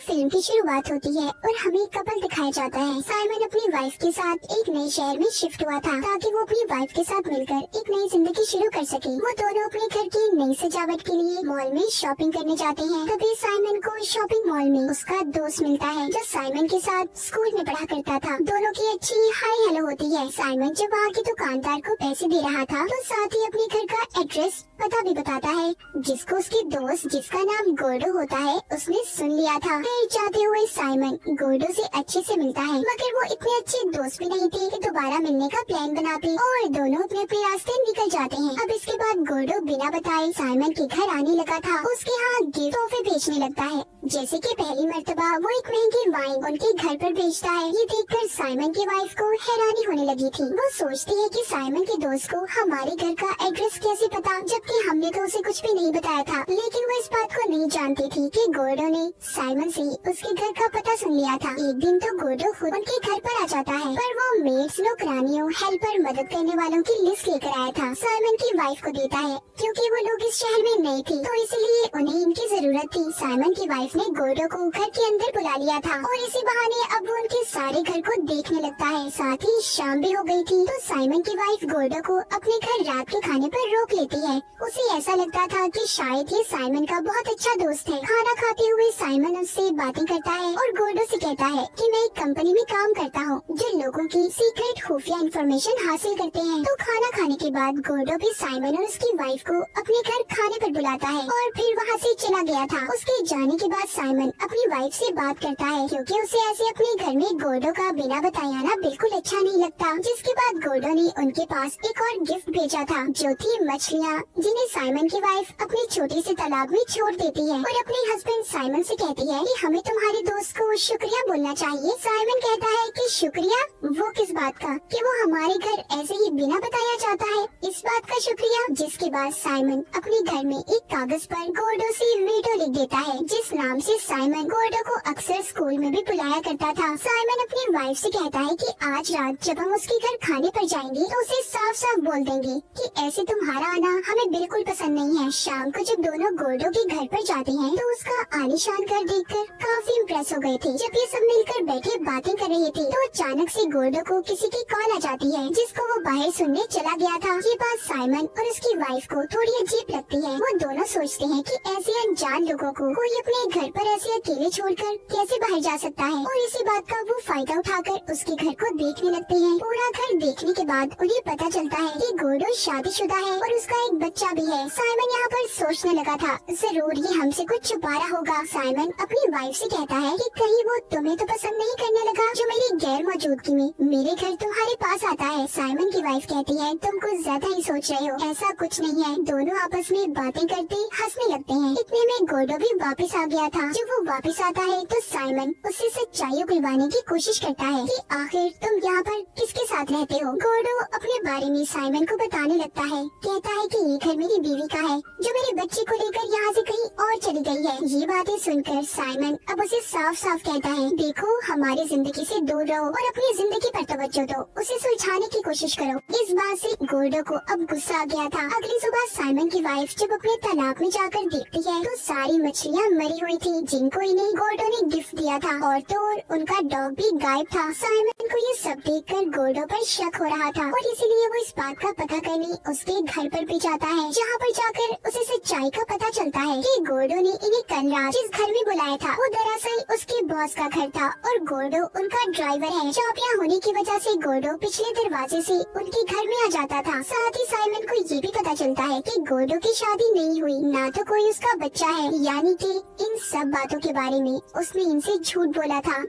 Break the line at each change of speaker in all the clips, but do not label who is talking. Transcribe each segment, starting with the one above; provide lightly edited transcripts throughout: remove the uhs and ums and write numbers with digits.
Film की शुरुआत होती है और हमें एक कपल दिखाया जाता है। साइमन अपनी वाइफ के साथ एक नए शहर में शिफ्ट हुआ था ताकि वो अपनी वाइफ के साथ मिलकर एक नई जिंदगी शुरू कर सके। वो दोनों अपने घर की नई सजावट के लिए मॉल में शॉपिंग करने जाते हैं। तभी साइमन को शॉपिंग मॉल में उसका दोस्त मिलता है जो साइमन के साथ स्कूल में पढ़ा करता था। दोनों की अच्छी हाई हेलो होती है। साइमन जब वहाँ के दुकानदार को पैसे दे रहा था तो साथ ही अपने घर का एड्रेस पता भी बताता है, जिसको उसके दोस्त जिसका नाम गोर्डो होता है उसने सुन लिया था। फिर जाते हुए साइमन गोर्डो से अच्छे से मिलता है, मगर वो इतने अच्छे दोस्त भी नहीं थे कि दोबारा मिलने का प्लान बनाते और दोनों अपने अपने रास्ते निकल जाते हैं। अब इसके बाद गोर्डो बिना बताए साइमन के घर आने लगा था। उसके यहाँ गिफ्ट तोहफे भेजने लगता है, जैसे कि पहली मर्तबा वो एक महंगी वाइन उनके घर पर भेजता है। ये देखकर साइमन की वाइफ को हैरानी होने लगी थी। वो सोचती है कि साइमन के दोस्त को हमारे घर का एड्रेस कैसे पता, जबकि हमने तो उसे कुछ भी नहीं बताया था। लेकिन वो इस बात को नहीं जानती थी कि गोर्डो ने साइमन से उसके घर का पता सुन लिया था। एक दिन तो गोर्डो खुद उनके घर पर आ जाता है, पर वो मेड्स, नौकरानियों, हेल्पर, मदद करने वालों की लिस्ट लेकर आया था। साइमन की वाइफ को देता है क्योंकि वो लोग इस शहर में नए थे, तो इसलिए उन्हें इनकी जरूरत थी। साइमन की वाइफ ने गोर्डो को घर के अंदर बुला लिया था और इसी बहाने अब वो उनके सारे घर को देखने लगता है। साथ ही शाम भी हो गई थी, तो साइमन की वाइफ गोर्डो को अपने घर रात के खाने पर रोक लेती है। उसे ऐसा लगता था कि शायद ये साइमन का बहुत अच्छा दोस्त है। खाना खाते हुए साइमन उससे बातें करता है और गोर्डो से कहता है कि मैं एक कंपनी में काम करता हूँ जो लोगों की सीक्रेट खुफिया इंफॉर्मेशन हासिल करते हैं। तो खाना खाने के बाद गोर्डो भी साइमन और उसकी वाइफ को अपने घर खाने पर बुलाता है और फिर वहाँ से चला गया था। उसके जाने के बाद साइमन अपनी वाइफ से बात करता है क्योंकि उसे ऐसे अपने घर में गोर्डो का बिना बताए आना बिल्कुल अच्छा नहीं लगता। जिसके बाद गोर्डो ने उनके पास एक और गिफ्ट भेजा था जो थी मछलियाँ, जिन्हें साइमन की वाइफ अपने छोटे से तालाब में छोड़ देती है और अपने हस्बैंड साइमन से कहती है कि हमें तुम्हारे दोस्त को शुक्रिया बोलना चाहिए। साइमन कहता है कि शुक्रिया, वो किस बात का कि वो हमारे घर ऐसे ही बिना बताया जाता है, इस बात का शुक्रिया। जिसके बाद साइमन अपने घर में एक कागज पर गोर्डो से वीटो लिख देता है, जिस नाम से साइमन गोर्डो को अक्सर स्कूल में भी बुलाया करता था। साइमन अपनी वाइफ से कहता है कि आज रात जब हम उसके घर खाने पर जाएंगे तो उसे साफ साफ बोल देंगे कि ऐसे तुम्हारा आना हमें बिल्कुल पसंद नहीं है। शाम को जब दोनों गोर्डो के घर पर जाते हैं तो उसका आलीशान घर देखकर काफी इम्प्रेस हो गए थे। जब ये सब मिलकर बैठे बातें कर रहे थे तो अचानक से गोर्डो को किसी की कॉल आ जाती है, जिसको वो बाहर सुनने चला गया था। ये बात साइमन और उसकी वाइफ को थोड़ी अजीब लगती है। वो दोनों सोचते हैं कि ऐसे अनजान लोगों को कोई अपने घर पर ऐसे अकेले छोड़कर कैसे बाहर जा सकता है, और इसी बात का वो फायदा उठाकर उसके घर को देखने लगते हैं। पूरा घर देखने के बाद उन्हें पता चलता है कि गोर्डो शादीशुदा है और उसका एक बच्चा भी है। साइमन यहाँ पर सोचने लगा था जरूर ये हमसे कुछ छुपा रहा होगा। साइमन अपनी वाइफ से कहता है कि कहीं वो तुम्हें तो पसंद नहीं करने लगा जो मेरी गैर मौजूदगी में मेरे घर तुम्हारे पास आता है। साइमन की वाइफ कहती है तुम कुछ ज्यादा ही सोच रहे हो, ऐसा कुछ नहीं है। दोनों आपस में बातें करते हंसने लगते हैं। इतने में गोर्डो भी वापस आ गया था। जब वो वापस आता है तो साइमन उससे सच्चाई उगलवाने की कोशिश करता है कि आखिर तुम यहाँ पर किसके साथ रहते हो। गोर्डो अपने बारे में साइमन को बताने लगता है, कहता है कि ये घर मेरी बीवी का है जो मेरे बच्चे को लेकर यहाँ से कहीं और चली गई है। ये बातें सुनकर साइमन अब उसे साफ साफ कहता है देखो हमारी जिंदगी से दूर रहो और अपनी जिंदगी पर तवज्जो दो, उसे सुलझाने की कोशिश करो। इस बात से गोर्डो को अब गुस्सा आ गया था। अगली सुबह साइमन की वाइफ जब अपने तालाब में जाकर देखती है तो सारी मछलियाँ मरी हुई थी जिनको इन्हें गोर्डो ने गिफ्ट दिया था, और तो और उनका डॉग भी गायब था। साइमन को ये सब देखकर गोर्डो पर शक हो रहा था और इसीलिए वो इस बात का पता करने उसके घर पर भी जाता है, जहाँ पर जाकर उसे सच्चाई का पता चलता है कि गोर्डो ने इन्हें कल रात जिस घर में बुलाया था वो दरअसल उसके बॉस का घर था और गोर्डो उनका ड्राइवर है। चाबियां होने की वजह से गोर्डो पिछले दरवाजे से उनके घर में आ जाता था। साथ ही साइमन को ये भी पता चलता है कि गोर्डो की शादी नहीं हुई, ना तो कोई उसका बच्चा है, यानी कि इन सब बातों के बारे में उसने इनसे झूठ बोला था।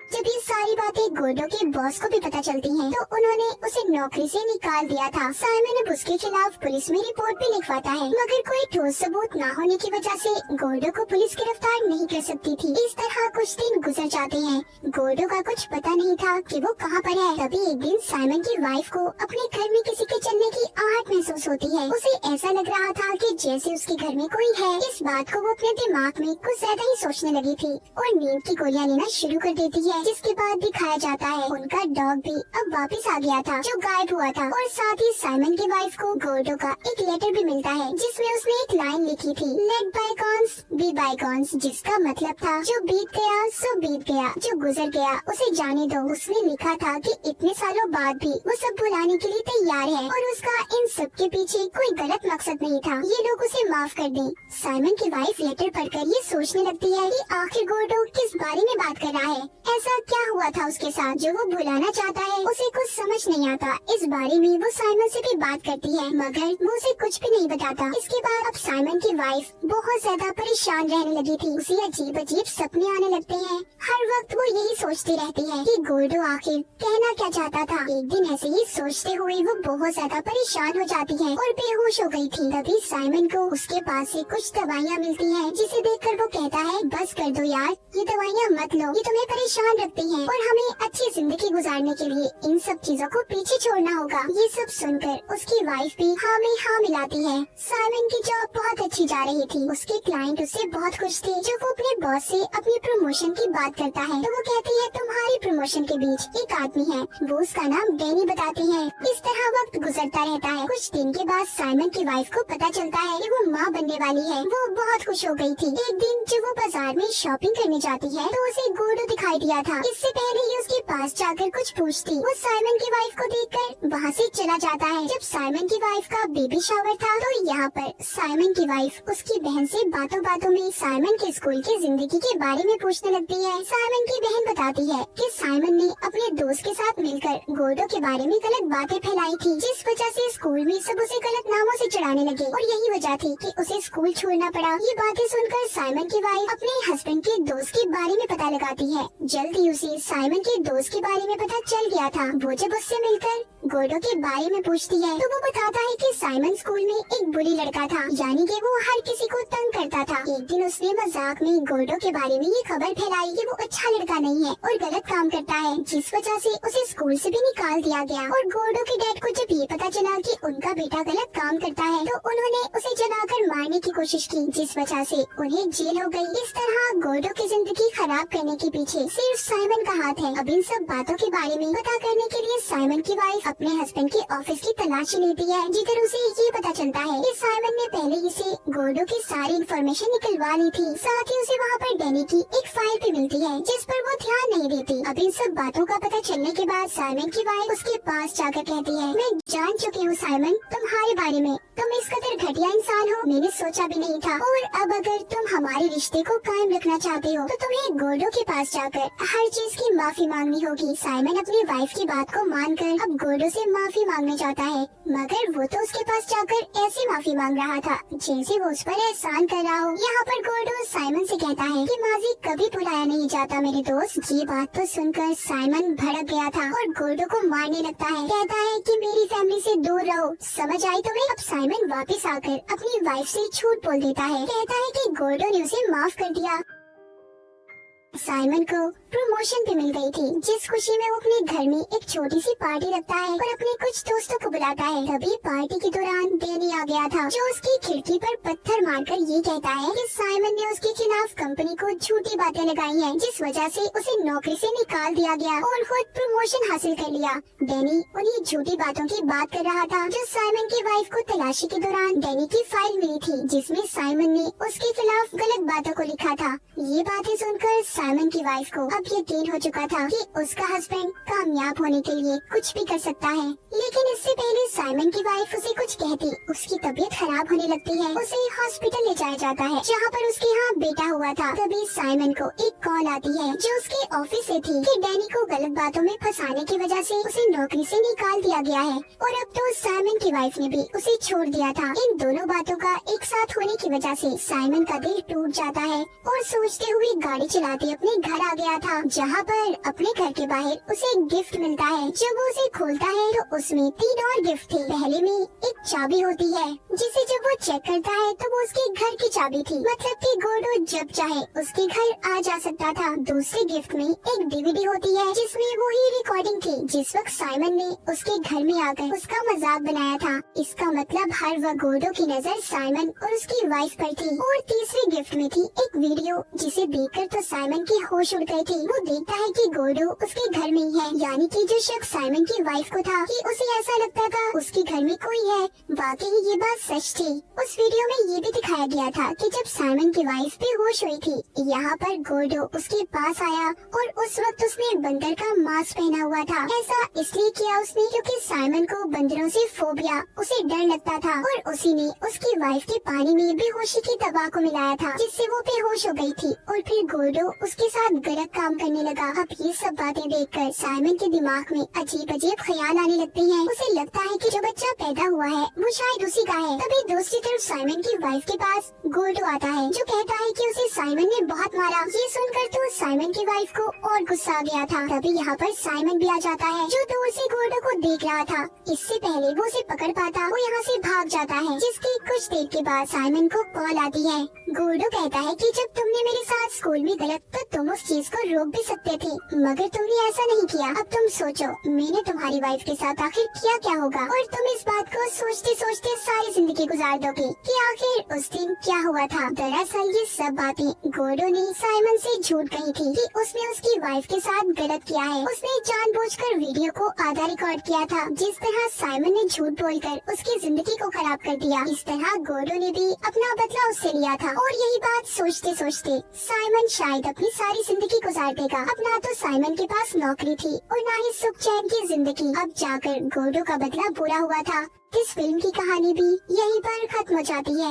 जब ये सारी बातें गोर्डो के बॉस को भी पता चलती हैं, तो उन्होंने उसे नौकरी से निकाल दिया था। साइमन अब उसके खिलाफ पुलिस में रिपोर्ट भी लिखवाता है, मगर कोई ठोस सबूत न होने की वजह से गोर्डो को पुलिस गिरफ्तार नहीं कर सकती थी। इस तरह कुछ दिन गुजर जाते हैं। गोर्डो का कुछ पता नहीं था कि वो कहाँ पर है। तभी एक दिन साइमन की वाइफ को अपने घर में किसी के चलने की आहट महसूस होती है। उसे ऐसा लग रहा था कि जैसे उसके घर में कोई है। इस बात को वो अपने दिमाग में कुछ ज्यादा ही सोचने लगी थी और नींद की गोलियां लेना शुरू कर देती है। है, जिसके बाद दिखाया जाता है उनका डॉग भी अब वापस आ गया था जो गायब हुआ था। और साथ ही साइमन की वाइफ को गोर्डो का एक लेटर भी मिलता है जिसमें उसने एक लाइन लिखी थी, लेट बायगॉन्स बी बायगॉन्स, जिसका मतलब था जो बीत गया सो बीत गया, जो गुजर गया उसे जाने दो। उसने लिखा था कि इतने सालों बाद भी वो सब भुलाने के लिए तैयार है और उसका इन सब के पीछे कोई गलत मकसद नहीं था, ये लोग उसे माफ कर दें। साइमन की वाइफ लेटर पढ़कर ये सोचने लगती है कि आखिर गोर्डो किस बारे में बात कर रहा है, ऐसा क्या हुआ था उसके साथ जो वो भुलाना चाहता है। उसे कुछ समझ नहीं आता। इस बारे में वो साइमन से भी बात करती है मगर वो उसे कुछ भी नहीं बताता। इसके बाद अब साइमन की वाइफ बहुत ज्यादा परेशान रहने लगी थी। उसे अजीब अजीब सपने आने लगते हैं। हर वक्त वो यही सोचती रहती है कि गोर्डो आखिर कहना क्या चाहता था। एक दिन ऐसे ही सोचते हुए वो बहुत ज्यादा परेशान हो जाती है और बेहोश हो गई थी। तभी साइमन को उसके पास से कुछ दवाइयाँ मिलती हैं, जिसे देखकर वो कहता है बस कर दो यार, ये दवाइयाँ मत लो, ये तुम्हें परेशान रखती हैं और हमें अच्छी जिंदगी गुजारने के लिए इन सब चीजों को पीछे छोड़ना होगा। ये सब सुनकर उसकी वाइफ भी हाँ में हाँ मिलाती है। साइमन की जॉब बहुत अच्छी जा रही थी। उसके क्लाइंट उससे बहुत खुश थे। जब वो अपने बॉस से अपनी प्रमोशन की बात करता है तो वो कहती है तुम्हारी प्रमोशन के बीच एक आदमी है, वो उसका नाम डैनी बताती है। इस तरह वक्त गुजरता रहता है। कुछ दिन के बाद साइमन की वाइफ को पता चलता है कि वो माँ बनने वाली है। वो बहुत खुश हो गई थी। एक दिन जब वो बाजार में शॉपिंग करने जाती है तो उसे गोर्डो दिखाई दिया था। इससे पहले ही उसके पास जाकर कुछ पूछती, वो साइमन की वाइफ को देखकर वहाँ से चला जाता है। जब साइमन की वाइफ का बेबी शावर था तो यहाँ पर साइमन की वाइफ उसकी बहन से बातों बातों में साइमन के स्कूल की जिंदगी के बारे में पूछने लगती है। साइमन की बहन बताती है कि साइमन ने अपने दोस्त के साथ मिलकर गोर्डो के बारे में गलत बातें फैलाई थी, जिस वजह से स्कूल में सब उसे गलत नामों से चिढ़ाने लगे और यही वजह थी कि उसे स्कूल छोड़ना पड़ा। ये बातें सुनकर साइमन की वाइफ अपने हस्बैंड के दोस्त के बारे में पता लगाती है। जल्दी उसे साइमन के दोस्त के बारे में पता चल गया था। वो जब उससे मिलकर गोर्डो के बारे में पूछती है तो वो बताता है कि साइमन स्कूल में एक बुरी लड़का था, यानी कि वो हर किसी को तंग करता था। एक दिन उसने मजाक में गोर्डो के बारे में ये खबर फैलाई कि वो अच्छा लड़का नहीं है और गलत काम करता है, जिस वजह से उसे स्कूल से भी निकाल दिया गया। और गोर्डो के डैड को जब ये पता चला कि उनका बेटा गलत काम करता है तो उन्होंने उसे जलाकर मारने की कोशिश की, जिस वजह से उन्हें जेल हो गई। इस तरह गोर्डो की जिंदगी खराब करने के पीछे सिर्फ साइमन का हाथ है। अब इन सब बातों के बारे में पता करने के लिए साइमन की वाइफ अपने हस्बैंड के ऑफिस की तलाशी लेती है, जिधर उसे ये पता चलता है कि साइमन ने पहले ही से गोर्डो की सारी इन्फॉर्मेशन निकलवा ली थी। साथ ही उसे वहाँ पर डैनी की एक फाइल भी मिलती है जिस पर वो ध्यान नहीं देती। अब इन सब बातों का पता चलने के बाद साइमन की वाइफ उसके पास जाकर कहती है, मैं जान चुकी हूँ साइमन तुम्हारे बारे में, तुम इस कदर घटिया इंसान हो मैंने सोचा भी नहीं था। और अब अगर तुम हमारे रिश्ते को कायम रखना चाहते हो तो तुम्हें गोर्डो के पास जाकर हर चीज की माफी मांगनी होगी। साइमन अपनी वाइफ की बात को मानकर अब गोर्डो से माफी मांगना चाहता है, मगर वो तो उसके पास जाकर ऐसी माफी मांग रहा था जैसे वो उस पर एहसान कर रहा हो। यहाँ पर गोर्डो साइमन से कहता है कि माजी कभी भुलाया नहीं जाता मेरे दोस्त। ये बात तो सुनकर साइमन भड़क गया था और गोर्डो को मारने लगता है। कहता है कि मेरी फैमिली से दूर रहो, समझ आई तुम्हें। अब साइमन वापस आकर अपनी वाइफ से झूठ बोल देता है। कहता है कि गोर्डो ने उसे माफ कर दिया। साइमन को प्रमोशन भी मिल गई थी, जिस खुशी में वो अपने घर में एक छोटी सी पार्टी रखता है और अपने कुछ दोस्तों को बुलाता है। तभी पार्टी के दौरान डैनी आ गया था, जो उसकी खिड़की पर पत्थर मारकर ये कहता है कि साइमन ने उसके खिलाफ कंपनी को झूठी बातें लगाई हैं, जिस वजह से उसे नौकरी से निकाल दिया गया और खुद प्रमोशन हासिल कर लिया। डैनी उन्हीं झूठी बातों की बात कर रहा था जो साइमन की वाइफ को तलाशी के दौरान डैनी की फाइल मिली थी, जिसमें साइमन ने उसके खिलाफ गलत बातों को लिखा था। ये बातें सुनकर साइमन की वाइफ को अब यकीन हो चुका था कि उसका हस्बैंड कामयाब होने के लिए कुछ भी कर सकता है। लेकिन इससे पहले साइमन की वाइफ उसे कुछ कहती, उसकी तबीयत खराब होने लगती है। उसे हॉस्पिटल ले जाया जाता है, जहाँ पर उसके यहाँ बेटा हुआ था। तभी साइमन को एक कॉल आती है जो उसके ऑफिस से थी कि डैनी को गलत बातों में फंसाने की वजह से उसे नौकरी से निकाल दिया गया है और अब तो साइमन की वाइफ ने भी उसे छोड़ दिया था। इन दोनों बातों का एक साथ होने की वजह से साइमन का दिल टूट जाता है और सोचते हुए गाड़ी चलाते अपने घर आ गया था, जहाँ पर अपने घर के बाहर उसे एक गिफ्ट मिलता है। जब वो उसे खोलता है तो उसमें 3 और गिफ्ट थे। पहले में एक चाबी होती है, जिसे जब वो चेक करता है तो वो उसके घर की चाबी थी, मतलब कि गोर्डो जब चाहे उसके घर आ जा सकता था। दूसरे गिफ्ट में एक डीवीडी होती है, जिसमें वही रिकॉर्डिंग थी जिस वक्त साइमन ने उसके घर में आकर उसका मजाक बनाया था। इसका मतलब हर वक्त गोर्डो की नजर साइमन और उसकी वाइफ पर थी। और तीसरे गिफ्ट में थी एक वीडियो, जिसे देखकर तो साइमन की होश उड़ गई थी। वो देखता है कि गोल्डो उसके घर में ही है, यानी कि जो शख्स साइमन की वाइफ को था कि उसे ऐसा लगता था उसके घर में कोई है, वाकई ये बात सच थी। उस वीडियो में ये भी दिखाया गया था कि जब साइमन की वाइफ बेहोश हुई थी, यहाँ पर गोल्डो उसके पास आया और उस वक्त उसने बंदर का मास्क पहना हुआ था। ऐसा इसलिए किया उसने क्योंकि साइमन को बंदरों से फोबिया, उसे डर लगता था और उसी ने उसकी वाइफ के पानी में बेहोशी की दवा को मिलाया था, जिससे वो बेहोश हो गई थी और फिर गोल्डो उसके साथ गलत काम करने लगा। अब ये सब बातें देखकर साइमन के दिमाग में अजीब अजीब ख्याल आने लगते हैं। उसे लगता है कि जो बच्चा पैदा हुआ है वो शायद उसी का है। तभी दूसरी तरफ साइमन की वाइफ के पास गोल्डो आता है, जो कहता है कि उसे साइमन ने बहुत मारा। ये सुनकर तो साइमन की वाइफ को और गुस्सा आ गया था। तभी यहाँ पर साइमन भी आ जाता है, जो दूर से गोल्डो को देख रहा था। इससे पहले वो उसे पकड़ पाता वो यहाँ से भाग जाता है, जिसकी कुछ देर के बाद साइमन को कॉल आती है। गोल्डो कहता है कि जब तुमने मेरे साथ स्कूल में गलत, तो तुम उस चीज को रोक भी सकते थे, मगर तुमने ऐसा नहीं किया। अब तुम सोचो मैंने तुम्हारी वाइफ के साथ आखिर किया क्या होगा, और तुम इस बात को सोचते सोचते सारी जिंदगी गुजार दोगे कि आखिर उस दिन क्या हुआ था। दरअसल ये सब बातें गोल्डो ने साइमन से झूठ कही थी कि उसने उसकी वाइफ के साथ गलत किया है। उसने जानबूझकर वीडियो को आधा रिकॉर्ड किया था। जिस तरह साइमन ने झूठ बोलकर उसकी जिंदगी को खराब कर दिया, इस तरह गोल्डो ने भी अपना बदला उससे लिया था। और यही बात सोचते सोचते साइमन शायद अपनी सारी जिंदगी गुजार देगा। अब ना तो साइमन के पास नौकरी थी और ना ही सुख चैन की जिंदगी। अब जाकर गोल्डो का बदला पूरा हुआ था। इस फिल्म की कहानी भी यहीं पर खत्म हो जाती है।